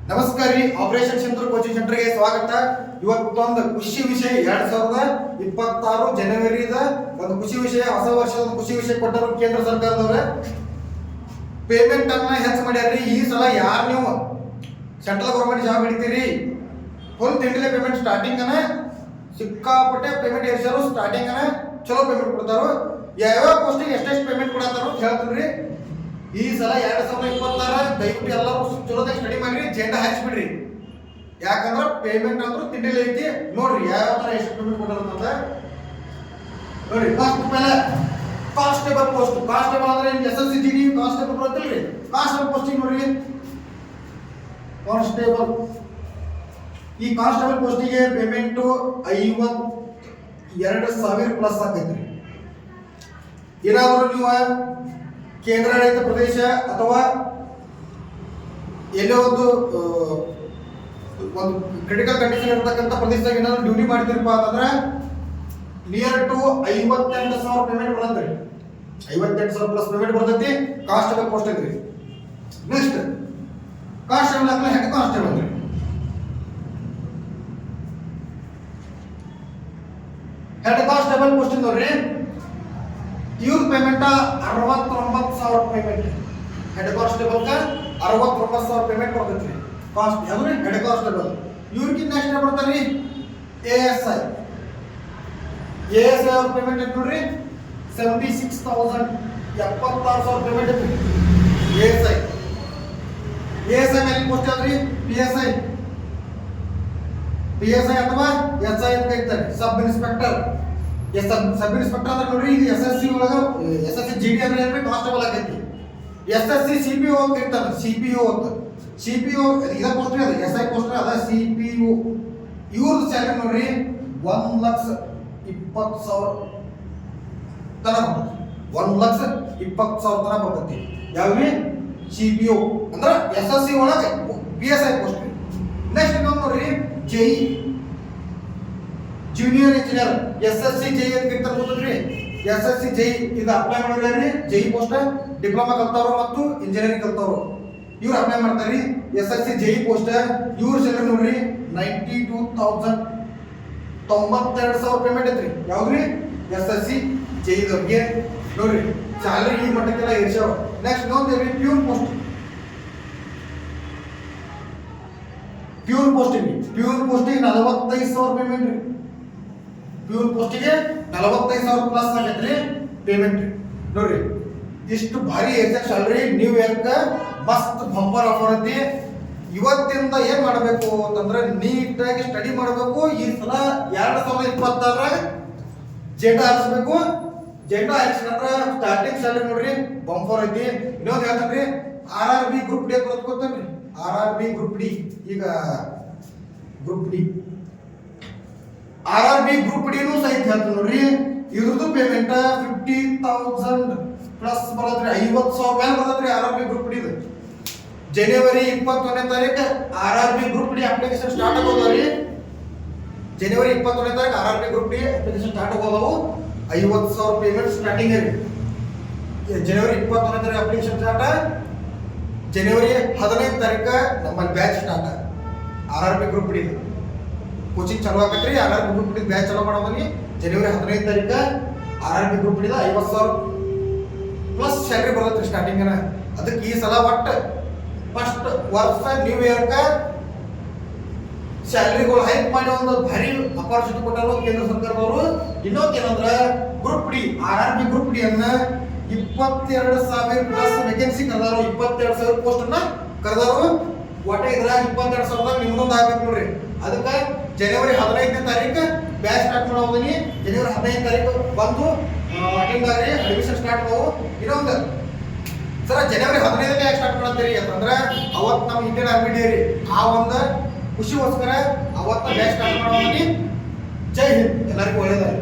ನಮಸ್ಕಾರ ರೀ. Operation Sindoor coaching ಸೆಂಟರ್ಗೆ ಸ್ವಾಗತ. ಇವತ್ತೊಂದು ಖುಷಿ ವಿಷಯ 2026 ಜನವರಿದ ಒಂದು ಖುಷಿ ವಿಷಯ, ಹೊಸ ವರ್ಷದ ಒಂದು ಖುಷಿ ವಿಷಯ ಕೊಟ್ಟರು ಕೇಂದ್ರ ಸರ್ಕಾರದವ್ರ. ಪೇಮೆಂಟ್ ಅನ್ನ ಹೆಚ್ಚು ಮಾಡ್ಯಾರ್ರಿ. ಈ ಸಲ ಯಾರು ನೀವು ಸೆಂಟ್ರಲ್ ಗೌರ್ಮೆಂಟ್ ಜಾಬ್ ಹಿಡಿತೀರಿ, ಫುಲ್ ತಿಂಡಿಲೆ ಪೇಮೆಂಟ್ ಸ್ಟಾರ್ಟಿಂಗ್ ಅನ್ನ ಸಿಕ್ಕಾಪಟ್ಟೆ ಪೇಮೆಂಟ್ ಏರ್ಸಾರು. ಸ್ಟಾರ್ಟಿಂಗ್ ಅನ್ನ ಚಲೋ ಪೇಮೆಂಟ್ ಕೊಡ್ತಾರೋ. ಯಾವ್ಯಾವ ಪೋಸ್ಟಿಗೆ ಎಷ್ಟೆಷ್ಟು ಪೇಮೆಂಟ್ ಕೊಡತ್ತಾರೋ ಅಂತ ಹೇಳ್ತೀನಿ. ಈ ಸಲ 2026 ದಯವಿಟ್ಟು ಎಲ್ಲರೂ ಚಲೋದಾಗಿ ಸ್ಟಡಿ ಮಾಡ್ರಿ, ಜೆಂಡಾ ಹಾರಿಸ್ಬಿಡ್ರಿ. ಯಾಕಂದ್ರೆ ಪೇಮೆಂಟ್ ಅಂದ್ರೆ ತಿಂಡಿಲಿ ಐತಿ. ನೋಡ್ರಿ ಯಾವ ತರ ಎಷ್ಟು ಪೇಮೆಂಟ್ ಕೊಡೋದಂತ ನೋಡ್ರಿ. ಫಸ್ಟ್ ಮೇಲೆ ಕಾನ್ಸ್ಟೇಬಲ್ ಪೋಸ್ಟ್. ಕಾನ್ಸ್ಟೇಬಲ್ ಅಂದ್ರೆ SSC GD ಕಾನ್ಸ್ಟೇಬಲ್ ಬರುತ್ತಿಲ್ರಿ. ಕಾನ್ಸ್ಟೇಬಲ್ ಪೋಸ್ಟಿಂಗ್ ನೋಡ್ರಿ. ಕಾನ್ಸ್ಟೇಬಲ್, ಈ ಕಾನ್ಸ್ಟೇಬಲ್ ಪೋಸ್ಟಿಗೆ ಪೇಮೆಂಟ್ 52,000 ಪ್ಲಸ್ ಆಗೈತ್ರಿ. ಏನಾದರೂ ನೀವು ಕೇಂದ್ರಾಡಳಿತ ಪ್ರದೇಶ ಅಥವಾ ಎಲ್ಲೋ ಒಂದು ಕ್ರಿಟಿಕಲ್ ಕಂಡೀಷನ್ ಇರತಕ್ಕಂಥ ಪ್ರದೇಶದಾಗ ಏನಾದ್ರು ಡ್ಯೂಟಿ ಮಾಡ್ತೀರಪ್ಪ ಅಂತಂದ್ರೆ ನಿಯರ್ ಟು 58,000 ಪೇಮೆಂಟ್ ಬರ್ತೈತಿ. 58,000 ಪ್ಲಸ್ ಪೇಮೆಂಟ್ ಬರ್ತೈತಿ ಕಾನ್ಸ್ಟೇಬಲ್ ಪೋಸ್ಟ್ ಐತ್ರಿ. ನೆಕ್ಸ್ಟ್ ಕಾನ್ಸ್ಟೇಬಲ್ ಅಂದ್ರೆ ಹೆಡ್ ಕಾನ್ಸ್ಟೇಬಲ್ ರೀ. ಹೆಡ್ ಕಾನ್ಸ್ಟೇಬಲ್ ಪೋಸ್ಟ್ ನೋಡ್ರಿ. ಇವ್ರ payment 69,000 payment. Head constable 69,000 payment ಬರ್ತೈತ್ರಿ. ಕಾಸ್ಟ್ ಯಾವ್ದು ಹೆಡ್ ಕಾನ್ಸ್ಟೇಬಲ್. ಇವ್ರಿಗಿಂತ ನೆಕ್ಸ್ಟ್ ಬರ್ತಾರ್ರಿ ASI. ASI ಅವ್ರ ಪೇಮೆಂಟ್ ಐತಿ ನೋಡ್ರಿ 76,000, 76,000 ಪೇಮೆಂಟ್ ಐತಿ ASI. ASI ಮೇಲೆ ಪೋಸ್ಟ್ ಯಾವ್ದ್ರಿ PSI. PSI ಅಥವಾ SI ಅಂತ ಕರೀತಾರೆ, ಸಬ್ ಇನ್ಸ್ಪೆಕ್ಟರ್. ಸಬ್ ಇನ್ಸ್ಪೆಕ್ಟರ್ ಅಂದ್ರೆ ನೋಡ್ರಿ, ಇದು SSC ಒಳಗ SSC GD ಅಂದ್ರೆ ಏನ್ರಿ ಕಾನ್ಸ್ಟೇಬಲ್ ಆಗೈತಿ. SSC CPO ಅಂತ ಇರ್ತಾರ, CPO ಅಂತ. CPO ಇದ ಪೋಸ್ಟ್ ಅದ, SI ಪೋಸ್ಟ್ ಅದ CPO. ಇವ್ರ ಸ್ಯಾಲರಿ ನೋಡ್ರಿ 1,20,000 ತನ ಬರ್ತೈತಿ. 1,20,000 ತನ ಬರ್ತೈತಿ. ಯಾವ್ರಿ CPO ಅಂದ್ರೆ SSC ಒಳಗ PSI ಪೋಸ್ಟ್. ನೆಕ್ಸ್ಟ್ ಇನ್ನೊಂದು ನೋಡ್ರಿ JE, junior engineer. SSC JE ಅಂತ ಕರೀತಾರೆ ಗೊತ್ತದ್ರಿ. SSC JE ಇದು ಅಪ್ಲೈ ಮಾಡಿದ್ರಿ. JE ಪೋಸ್ಟ್ ಡಿಪ್ಲೊಮಾ ಕಲ್ತವ್ರು ಮತ್ತು ಇಂಜಿನಿಯರಿಂಗ್ ಕಲ್ತವ್ರು ಇವ್ರು ಅಪ್ಲೈ ಮಾಡ್ತಾರ್ರಿ. SSC JE ಪೋಸ್ಟ್ ಇವ್ರ ಸ್ಯಾಲರಿ ನೋಡ್ರಿ 92,000, 92,000 ಪೇಮೆಂಟ್ ಐತ್ರಿ. ಯಾವ್ದ್ರಿ SSC JE ದವ್ರಿಗೆ ನೋಡ್ರಿ ಸ್ಯಾಲರಿ ಈ ಮಟ್ಟಕ್ಕೆಲ್ಲ ಏರ್ಸ್ಯಾವ. ನೆಕ್ಸ್ಟ್ ನೋಡ್ರಿ ಪ್ಯೂನ್ ಪೋಸ್ಟ್. ಪ್ಯೂನ್ ಪೋಸ್ಟಿಗೆ 45,000 ಪೇಮೆಂಟ್ ರೀ. ಪ್ಯೂನ್ ಪೋಸ್ಟಿಗೆ 45,000 ಪ್ಲಸ್ ಆಗೈತ್ರಿ ಪೇಮೆಂಟ್ ನೋಡ್ರಿ. ಇಷ್ಟು ಭಾರಿ ಐತೆ ಸ್ಯಾಲರಿ. ನ್ಯೂ ಇಯರ್ಕ ಮಸ್ತ್ ಬಂಪರ್ ಆಫರ್ ಐತಿ. ಇವತ್ತಿಂದ ಏನ್ ಮಾಡಬೇಕು ಅಂತಂದ್ರೆ ನೀಟಾಗಿ ಸ್ಟಡಿ ಮಾಡಬೇಕು. ಈ ಸಲ 2026 ಜೆಂಡಾ ಹಾರಿಸ್ಬೇಕು. ಜೆಂಡಾ ಹಾರಿಸಿದ್ರೆ ಸ್ಟಾರ್ಟಿಂಗ್ ಸ್ಯಾಲರಿ ನೋಡ್ರಿ ಬಂಪರ್ ಐತಿ. ಇನ್ನೊಂದು ಹೇಳ್ತಾನ್ರಿ RRB ಗ್ರೂಪ್ ಡಿ ಅಂತ ಗೊತ್ತೇನ್ರಿ. RRB ಗ್ರೂಪ್ ಡಿ, ಈಗ ಗ್ರೂಪ್ ಡಿ RRB ಗ್ರೂಪ್ ಡಿನೂ ಸಹಿತ ಹೇಳ್ತಾರೆ ನೋಡ್ರಿ. ಇದ್ರದ್ದು ಪೇಮೆಂಟ್ 50,000 ಪ್ಲಸ್ ಬರತ್ರಿ. 50,000 ಮೇಲೆ ಬರತ್ರಿ RRB ಗ್ರೂಪ್ ಡಿ. ಜನವರಿ 21ನೇ ತಾರೀಕು RRB group D application start ಆಗೋದ್ರಿ. ಜನವರಿ 21ನೇ ತಾರೀಕು RRB group D application start ಆಗೋದವು. 50,000 ಪೇಮೆಂಟ್ ಸ್ಟಾರ್ಟಿಂಗ್ ರೀ. ಜನವರಿ 21ನೇ ತಾರೀಕು ಅಪ್ಲಿಕೇಶನ್ ಸ್ಟಾರ್ಟ್. ಜನವರಿ 15ನೇ ತಾರೀಕು ನಮ್ಮಲ್ಲಿ batch start. RRB group D coaching ಚಾಲೂ ಆಗತ್ರಿ. RRB ಗ್ರೂಪ್ ಡಿ ಬ್ಯಾಚ್ ಚಾಲೂ ಮಾಡೋದನಿ ಜನವರಿ 15ನೇ ತಾರೀಕು. RRB group D 50,000 plus salary ಬರ್ತೈತ್ರಿ ಸ್ಟಾರ್ಟಿಂಗ್. ಅದಕ್ಕೆ ಈ ಸಲ ಒಟ್ಟು ಫಸ್ಟ್ ವರ್ಷ ನ್ಯೂ ಇಯರ್ಕ ಸ್ಯಾಲರಿಗಳು ಹೈಕ್ ಮಾಡಿ ಒಂದು ಭಾರಿ ಅಪಾರ್ಚುನಿಟಿ ಕೊಟ್ಟಾರ ಕೇಂದ್ರ ಸರ್ಕಾರದವರು. ಇನ್ನೊಂದು ಏನಂದ್ರ group D RRB group D ಅನ್ನ 22,000 ಪ್ಲಸ್ ವೇಕೆನ್ಸಿ ಕರೆದಾರು. 22,000 ಪೋಸ್ಟ್ ಅನ್ನ ಕರೆದಾರು. ಒಟ್ಟೆ ಇದ್ರ 22,000 ನಿಮ್ದೊಂದು ಆಗ್ಬೇಕು ನೋಡ್ರಿ. ಅದಕ್ಕೆ ಜನವರಿ 15ನೇ ತಾರೀಕು ಬ್ಯಾಚ್ ಸ್ಟಾರ್ಟ್ ಮಾಡೋದನಿ. ಜನವರಿ 15ನೇ ತಾರೀಕು ಬಂದು ಅಟೆಂಡ್ ಆಗ್ರಿ, ಅಡ್ಮಿಷನ್ ಸ್ಟಾರ್ಟ್ ಆದವು. ಇನ್ನೊಂದು ಸರ ಜನವರಿ 15ನೇ ಯಾಕೆ ಸ್ಟಾರ್ಟ್ ಮಾಡತ್ತೀರಿ ಅಂತಂದ್ರೆ ಅವತ್ತು ನಮ್ಮ ಇಂಡಿಯನ್ ಆರ್ಮಿ ಡೇ ರೀ. ಆ ಒಂದು ಖುಷಿಗೋಸ್ಕರ ಅವತ್ತ ಬ್ಯಾಚ್ ಸ್ಟಾರ್ಟ್ ಮಾಡೋದನಿ. ಜೈ ಹಿಂದ್, ಎಲ್ಲರಿಗೂ ಒಳ್ಳೆಯದಾಗಲಿ.